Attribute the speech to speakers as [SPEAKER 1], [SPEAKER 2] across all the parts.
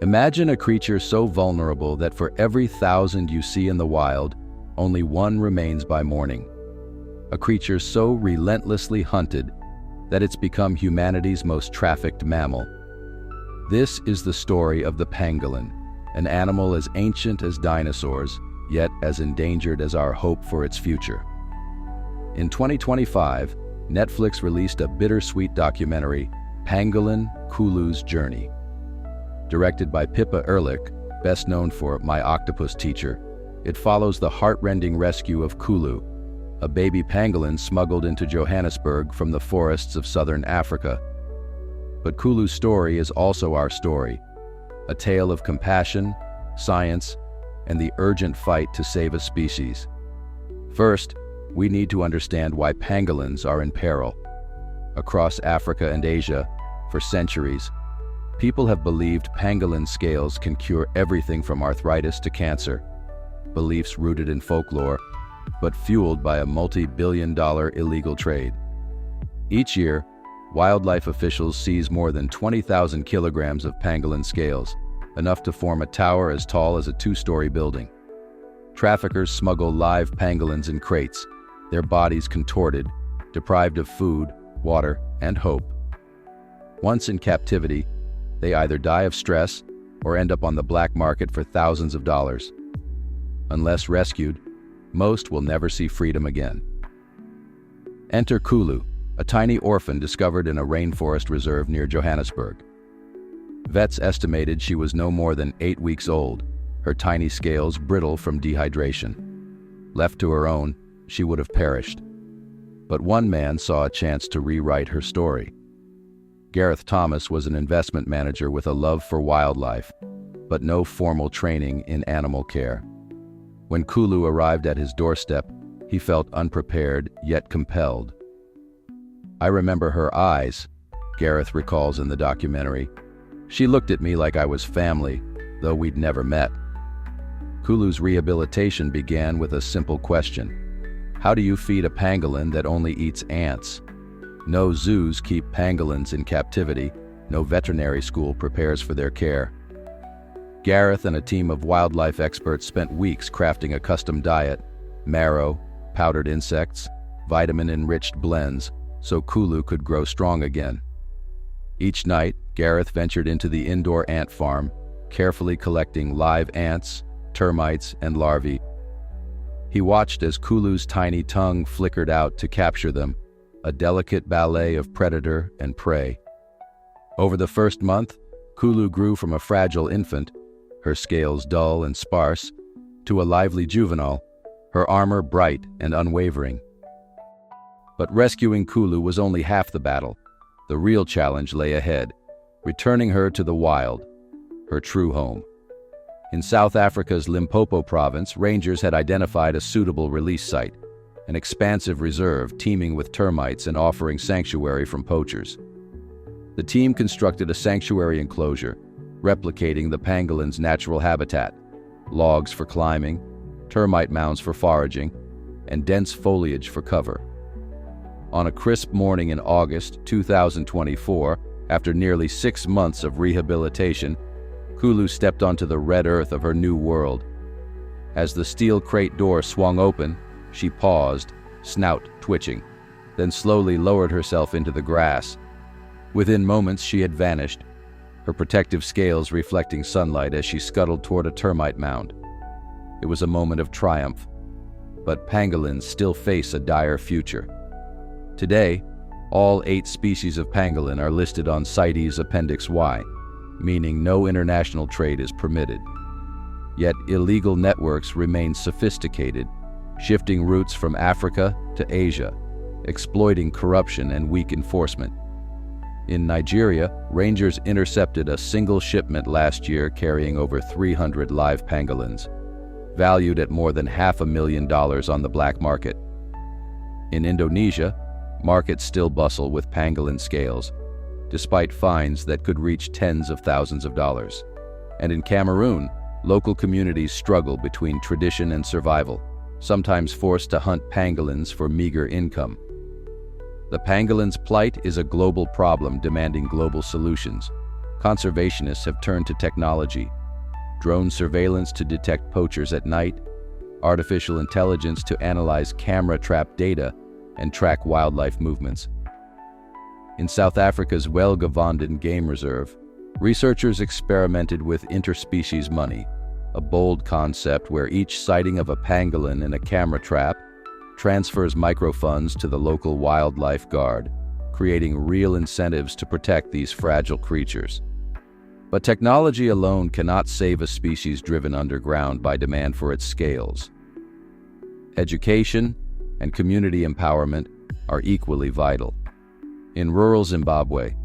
[SPEAKER 1] Imagine a creature so vulnerable that for every 1,000 you see in the wild, only one remains by morning. A creature so relentlessly hunted that it's become humanity's most trafficked mammal. This is the story of the pangolin, an animal as ancient as dinosaurs, yet as endangered as our hope for its future. In 2025, Netflix released a bittersweet documentary, Pangolin, Kulu's Journey. Directed by Pippa Ehrlich, best known for My Octopus Teacher, it follows the heart-rending rescue of Kulu, a baby pangolin smuggled into Johannesburg from the forests of southern Africa. But Kulu's story is also our story, a tale of compassion, science, and the urgent fight to save a species. First, we need to understand why pangolins are in peril. Across Africa and Asia, for centuries, people have believed pangolin scales can cure everything from arthritis to cancer, beliefs rooted in folklore, but fueled by a multi-billion-dollar illegal trade. Each year, wildlife officials seize more than 20,000 kilograms of pangolin scales, enough to form a tower as tall as a two-story building. Traffickers smuggle live pangolins in crates, their bodies contorted, deprived of food, water, and hope. Once in captivity, they either die of stress or end up on the black market for thousands of dollars. Unless rescued, most will never see freedom again. Enter Kulu, a tiny orphan discovered in a rainforest reserve near Johannesburg. Vets estimated she was no more than 8 weeks old, her tiny scales brittle from dehydration. Left to her own, she would have perished. But one man saw a chance to rewrite her story. Gareth Thomas was an investment manager with a love for wildlife, but no formal training in animal care. When Kulu arrived at his doorstep, he felt unprepared yet compelled. "I remember her eyes," Gareth recalls in the documentary. "She looked at me like I was family, though we'd never met." Kulu's rehabilitation began with a simple question. How do you feed a pangolin that only eats ants? No zoos keep pangolins in captivity, no veterinary school prepares for their care. Gareth and a team of wildlife experts spent weeks crafting a custom diet, marrow, powdered insects, vitamin-enriched blends, so Kulu could grow strong again. Each night, Gareth ventured into the indoor ant farm, carefully collecting live ants, termites, and larvae. He watched as Kulu's tiny tongue flickered out to capture them, a delicate ballet of predator and prey. Over the first month, Kulu grew from a fragile infant, her scales dull and sparse, to a lively juvenile, her armor bright and unwavering. But rescuing Kulu was only half the battle. The real challenge lay ahead, returning her to the wild, her true home. In South Africa's Limpopo province, rangers had identified a suitable release site, an expansive reserve teeming with termites and offering sanctuary from poachers. The team constructed a sanctuary enclosure, replicating the pangolin's natural habitat: logs for climbing, termite mounds for foraging, and dense foliage for cover. On a crisp morning in August 2024, after nearly 6 months of rehabilitation, Kulu stepped onto the red earth of her new world. As the steel crate door swung open, she paused, snout twitching, then slowly lowered herself into the grass. Within moments, she had vanished, her protective scales reflecting sunlight as she scuttled toward a termite mound. It was a moment of triumph, but pangolins still face a dire future. Today, all 8 species of pangolin are listed on CITES Appendix Y, meaning no international trade is permitted. Yet illegal networks remain sophisticated, shifting routes from Africa to Asia, exploiting corruption and weak enforcement. In Nigeria, rangers intercepted a single shipment last year carrying over 300 live pangolins, valued at more than $500,000 on the black market. In Indonesia, markets still bustle with pangolin scales, despite fines that could reach tens of thousands of dollars. And in Cameroon, local communities struggle between tradition and survival, sometimes forced to hunt pangolins for meager income. The pangolin's plight is a global problem demanding global solutions. conservationists have turned to technology: drone surveillance to detect poachers at night, artificial intelligence to analyze camera-trapped data and track wildlife movements. In South Africa's Welgevanden Game Reserve, researchers experimented with interspecies money, a bold concept where each sighting of a pangolin in a camera trap transfers microfunds to the local wildlife guard, creating real incentives to protect these fragile creatures. But technology alone cannot save a species driven underground by demand for its scales. Education and community empowerment are equally vital. In rural Zimbabwe,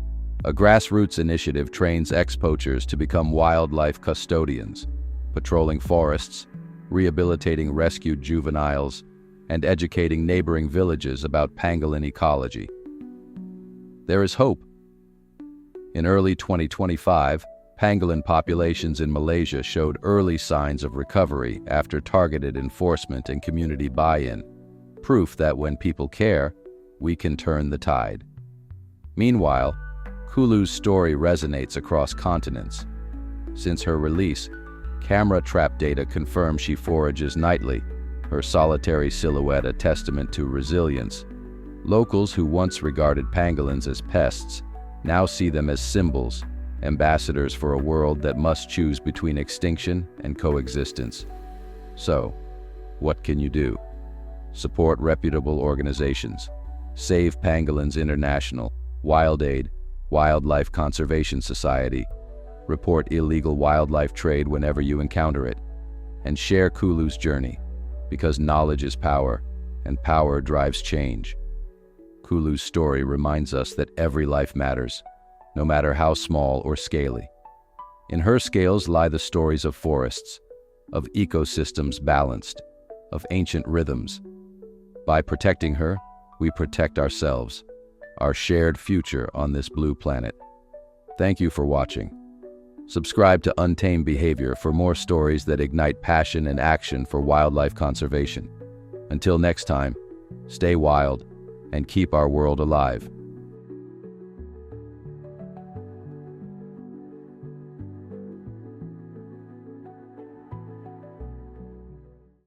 [SPEAKER 1] a grassroots initiative trains ex-poachers to become wildlife custodians, patrolling forests, rehabilitating rescued juveniles, and educating neighboring villages about pangolin ecology. There is hope. In early 2025, pangolin populations in Malaysia showed early signs of recovery after targeted enforcement and community buy-in, proof that when people care, we can turn the tide. Meanwhile, Kulu's story resonates across continents. Since her release, camera trap data confirms she forages nightly, her solitary silhouette a testament to resilience. Locals who once regarded pangolins as pests now see them as symbols, ambassadors for a world that must choose between extinction and coexistence. So, what can you do? Support reputable organizations. Save Pangolins International, Wild Aid, Wildlife Conservation Society. Report illegal wildlife trade whenever you encounter it. And share Kulu's journey, because knowledge is power, and power drives change. Kulu's story reminds us that every life matters, no matter how small or scaly. In her scales lie the stories of forests, of ecosystems balanced, of ancient rhythms. By protecting her, we protect ourselves, our shared future on this blue planet. Thank you for watching. Subscribe to Untamed Behavior for more stories that ignite passion and action for wildlife conservation. Until next time, stay wild and keep our world alive.